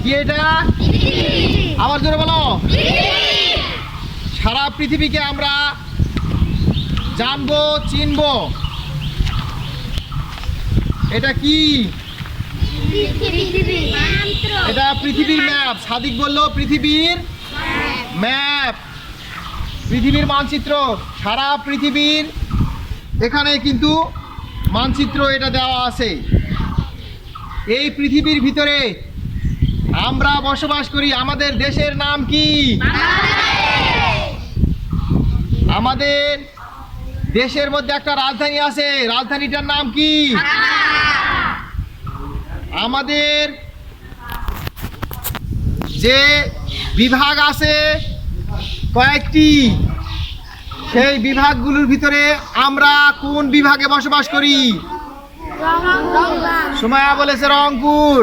কি এটা? আবার জোরে বলো। সারা পৃথিবীকে আমরা জানবো, চিনবো। এটা কি? এটা পৃথিবীর ম্যাপ। সাদিক বললো পৃথিবীর ম্যাপ, পৃথিবীর মানচিত্র। সারা পৃথিবীর এখানে কিন্তু মানচিত্র এটা দেওয়া আছে। এই পৃথিবীর ভিতরে আমরা বসবাস করি। আমাদের দেশের নাম কি? আমাদের দেশের মধ্যে একটা রাজধানী আছে, রাজধানীটার নাম কি? আমাদের যে বিভাগ আছে কয়েকটি, সেই বিভাগগুলোর ভিতরে আমরা কোন বিভাগে বসবাস করি? সুমাইয়া বলেছে রংপুর।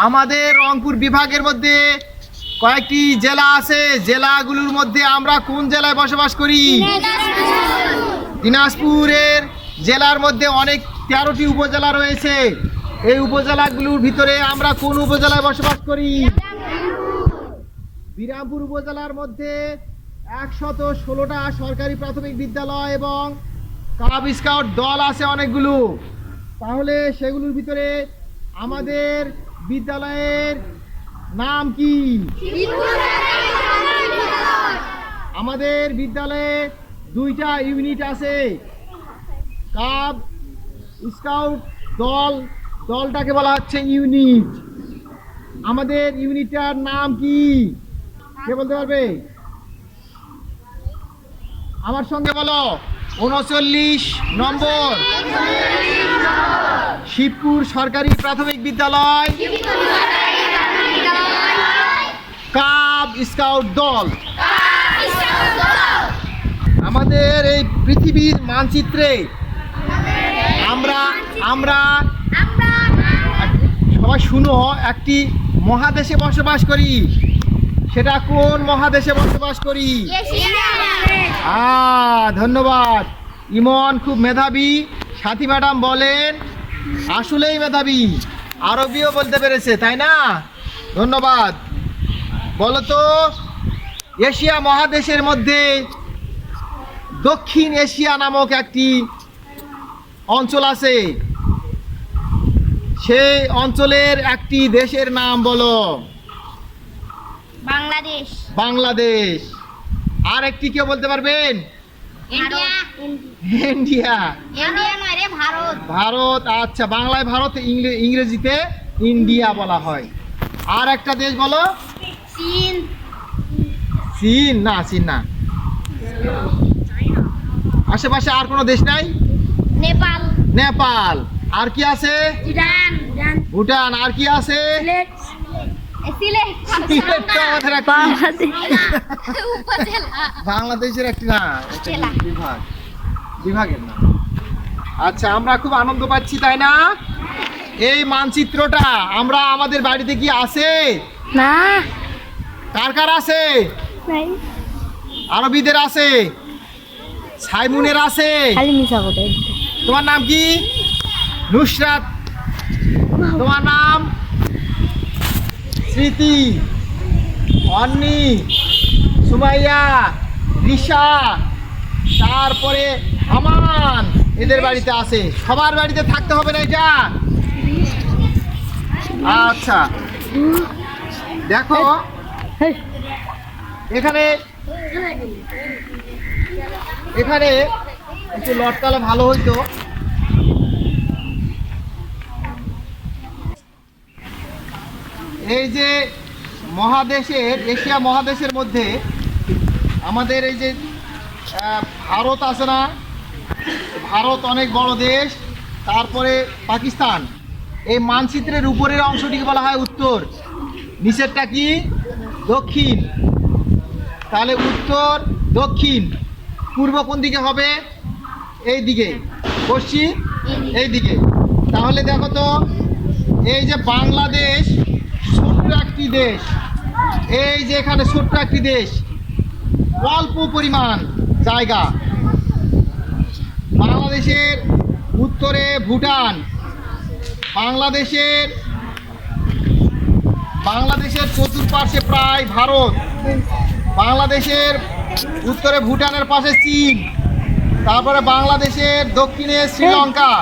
আমাদের রংপুর বিভাগের মধ্যে কয়েকটি জেলা আছে, জেলাগুলোর মধ্যে আমরা কোন জেলায় বসবাস করি? দিনাজপুরের জেলার মধ্যে অনেক 13টি উপজেলা রয়েছে। এই উপজেলাগুলোর ভিতরে আমরা কোন উপজেলায় বসবাস করি? বিরামপুর উপজেলার মধ্যে 116টা সরকারি প্রাথমিক বিদ্যালয় এবং কাব স্কাউট দল আছে অনেকগুলো। তাহলে সেগুলোর ভিতরে আমাদের বিদ্যালয়ের নাম কি? আমাদের বিদ্যালয়ে 2টা ইউনিট আছে। কাব স্কাউট দলটাকে বলা হচ্ছে ইউনিট। আমাদের ইউনিটটার নাম কি? কে বলতে পারবে? আমার সঙ্গে বলো। 39 নম্বর শিবপুর সরকারি প্রাথমিক বিদ্যালয়, কাব স্কাউট দল। আমাদের এই পৃথিবীর মানচিত্রে আমরা সবাই শুনো, একটি মহাদেশে বসবাস করি। সেটা কোন মহাদেশে বসবাস করি? ধন্যবাদ। ইমন খুব মেধাবী। সাথী ম্যাডাম বলেন আসলেই মেধাবী, আরবিও বলতে পেরেছে, তাই না? ধন্যবাদ। বলো তো, এশিয়া মহাদেশের মধ্যে দক্ষিণ এশিয়া নামক একটি অঞ্চল আছে। সেই অঞ্চলের একটি দেশের নাম বলো। বাংলাদেশ। বাংলাদেশ। আর একটি কেউ বলতে পারবেন? ইন্ডিয়া। ইন্ডিয়া। ইন্ডিয়া নয় রে, ভারত। ভারত। আচ্ছা, বাংলায় ভারত, ইংরেজিতে ইন্ডিয়া বলা হয়। আর একটা দেশ বলো। চীন। চীন না, চীন না। আশেপাশে আর কোনো দেশ নাই? নেপাল। নেপাল। আর কি আছে? ভুটান। ভুটান। আর কি আছে? সিলেট তো আমাদের একটা বাংলাদেশের একটি না, বিভাগের না। আচ্ছা, আমরা খুব আনন্দ পাচ্ছি, তাই না? এই মানচিত্রটা আমরা আমাদের বাড়িতে কি আছে? না। কার কার আছে? আরবিদের আছে, সাইমুনের আছে। তোমার নাম কি? নুসরাত। তোমার নাম? স্মৃতি, অন্নি, সুমাইয়া, রিশা, তারপরে আমান। এদের বাড়িতে আছে। সবার বাড়িতে থাকতে হবে না এটা? আচ্ছা, দেখো এখানে একটু লটকালে ভালো হইতো। এই যে মহাদেশের, এশিয়া মহাদেশের মধ্যে আমাদের এই যে ভারত আছে না, ভারত অনেক বড় দেশ। তারপরে পাকিস্তান। এই মানচিত্রের উপরের অংশটিকে বলা হয় উত্তর, নিচেরটা কি? দক্ষিণ। তাহলে উত্তর, দক্ষিণ। পূর্ব কোন দিকে হবে? এই দিকে। পশ্চিম এই দিকে। তাহলে দেখো তো, এই যে বাংলাদেশ ছোট্ট একটি দেশ, এই যে এখানে ছোট্ট একটি দেশ, অল্প পরিমাণ জায়গা। বাংলাদেশের উত্তরে ভুটান, বাংলাদেশের বাংলাদেশের চতুর্পাশে প্রায় ভারত, বাংলাদেশের উত্তরে ভুটানের পাশে চীন, তারপরে বাংলাদেশের দক্ষিণে শ্রীলঙ্কা,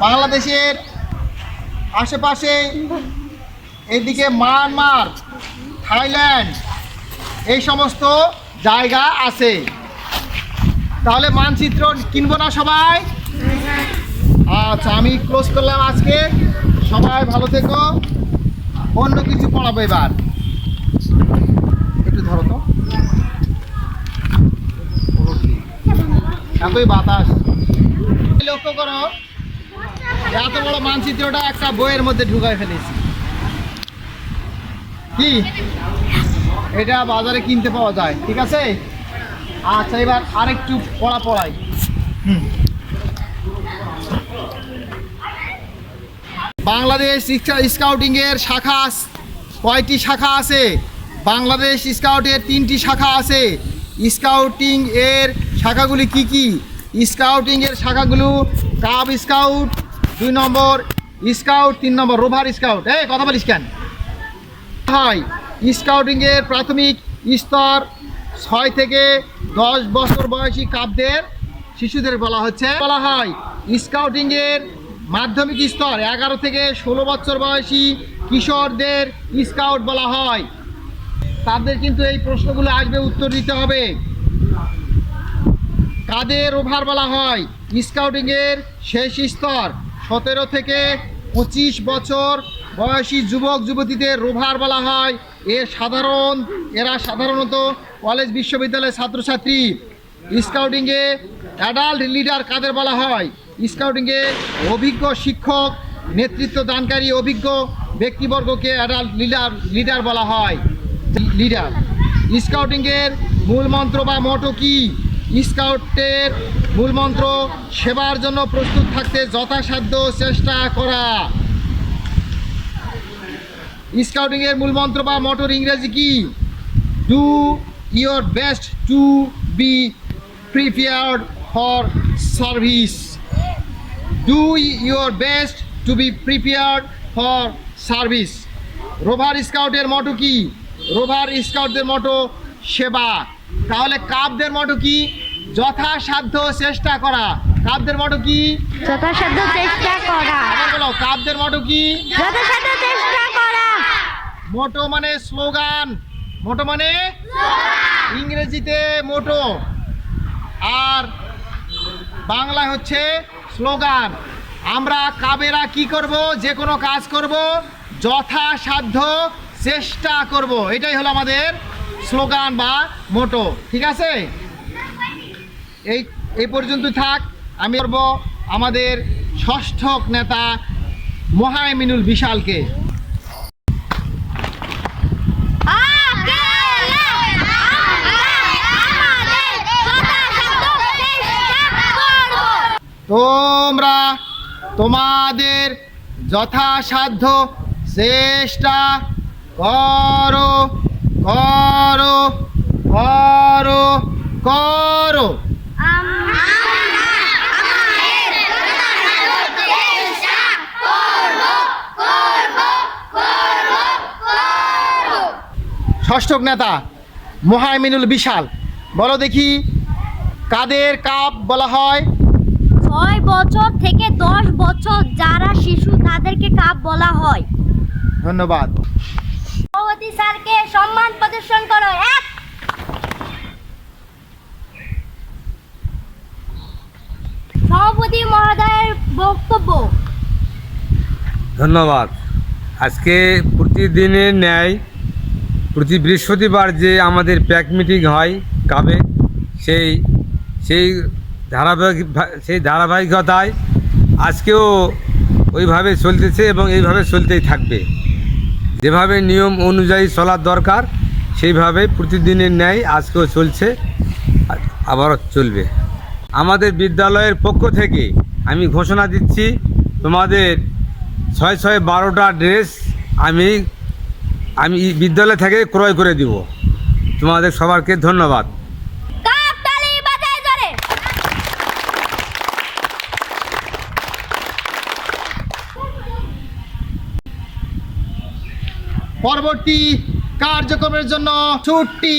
বাংলাদেশের আশেপাশে এদিকে মায়ানমার, থাইল্যান্ড, এই সমস্ত জায়গা আছে। তাহলে মানচিত্র কিনবো না সবাই? আচ্ছা, আমি ক্লোজ করলাম আজকে। সবাই ভালো থেকো। অন্য কিছু পড়াবো এবার। একটু ধরো তো, এতই বাতাস। লক্ষ্য করো, এত বড় মানচিত্রটা একটা বইয়ের মধ্যে ঢুকায় ফেলেছি। কি এটা বাজারে কিনতে পাওয়া যায়, ঠিক আছে? আচ্ছা, এবার আরেকটু পড়াই। বাংলাদেশ স্কাউটিং এর শাখা কয়টি শাখা আছে? বাংলাদেশ স্কাউটের 3টি শাখা আছে। স্কাউটিং এর শাখাগুলি কি কি? স্কাউটিং এর শাখাগুলো কাব স্কাউট 2 নম্বর স্কাউট, 3 নম্বর রোভার স্কাউট। কথা বলিস কেন? হয় স্কাউটিং এর প্রাথমিক স্তর 6 থেকে 10 বছর বয়সী কাবদের শিশুদের বলা হয়। স্কাউটিং এর মাধ্যমিক স্তর 11 থেকে 16 বছর বয়সী কিশোরদের স্কাউট বলা হয়। তাদের কিন্তু এই প্রশ্নগুলো আসবে, উত্তর দিতে হবে। কাদের রোভার বলা হয়? স্কাউটিং এর শেষ স্তর 17 থেকে 25 বছর বয়সী যুবক যুবতীদের রোভার বলা হয়। এরা সাধারণত কলেজ বিশ্ববিদ্যালয়ের ছাত্রছাত্রী। স্কাউটিংয়ে অ্যাডাল্ট লিডার কাদের বলা হয়? স্কাউটিংয়ে অভিজ্ঞ শিক্ষক, নেতৃত্ব দানকারী অভিজ্ঞ ব্যক্তিবর্গকে অ্যাডাল্ট লিডার বলা হয়। লিডার। স্কাউটিংয়ের মূল মন্ত্র বা মোটো কি? স্কাউটের মূল মন্ত্র সেবার জন্য প্রস্তুত থাকতে যথাসাধ্য চেষ্টা করা। স্কাউটিং এর মূল মন্ত্র বা মোটর ইংরেজি কি? Do your best to be prepared for service. Do your best to be prepared for service. Rover স্কাউটের মোটো কি? রোভার স্কাউটদের মোটো সেবা। তাহলে কাবদের মোটো কি? যথাসাধ্য চেষ্টা করা। কাবদের মোটো কি? যথাসাধ্য চেষ্টা করা। বলো, কাবদের মোটো কি? যথাসাধ্য চেষ্টা করা। মোটো মানে স্লোগান, মোটো মানে ইংরেজিতে মোটো, আর বাংলায় হচ্ছে স্লোগান। আমরা কাবেরা কি করব? যে কোনো কাজ করব, যথাসাধ্য চেষ্টা করব, এটাই হলো আমাদের স্লোগান বা মোটো। ঠিক আছে, এই পর্যন্ত থাক। আমি করব আমাদের ষষ্ঠ নেতা মোহাইমিনুল বিশালকে। তোমরা তোমাদের যথাসাধ্য চেষ্টা করো করো করো করো। ষষ্ঠ নেতা মোহাইমিনুল বিশাল, বলো দেখি কাদের কাপ বলা হয়? 6 বছর থেকে 10 বছর যারা শিশু তাদেরকে কাপ বলা হয়। ধন্যবাদ। সভাপতি স্যারকে সম্মান প্রদর্শন করো। সভাপতি মহোদয়ের বক্তব্য। ধন্যবাদ। আজকে প্রতিদিনের ন্যায় প্রতি বৃহস্পতিবার যে আমাদের প্যাক মিটিং হয় কাবে, সেই ধারাবাহিকতায় আজকেও ওইভাবে চলতেছে এবং এইভাবে চলতেই থাকবে। যেভাবে নিয়ম অনুযায়ী চলার দরকার সেইভাবে প্রতিদিনের ন্যায় আজকেও চলছে, আবারও চলবে। আমাদের বিদ্যালয়ের পক্ষ থেকে আমি ঘোষণা দিচ্ছি, তোমাদের 6-6-12টা ড্রেস আমি বিদ্যালয় থেকে ক্রয় করে দিব। তোমাদের সবাইকে ধন্যবাদ। পরবর্তী কার্যক্রমের জন্য ছুটি।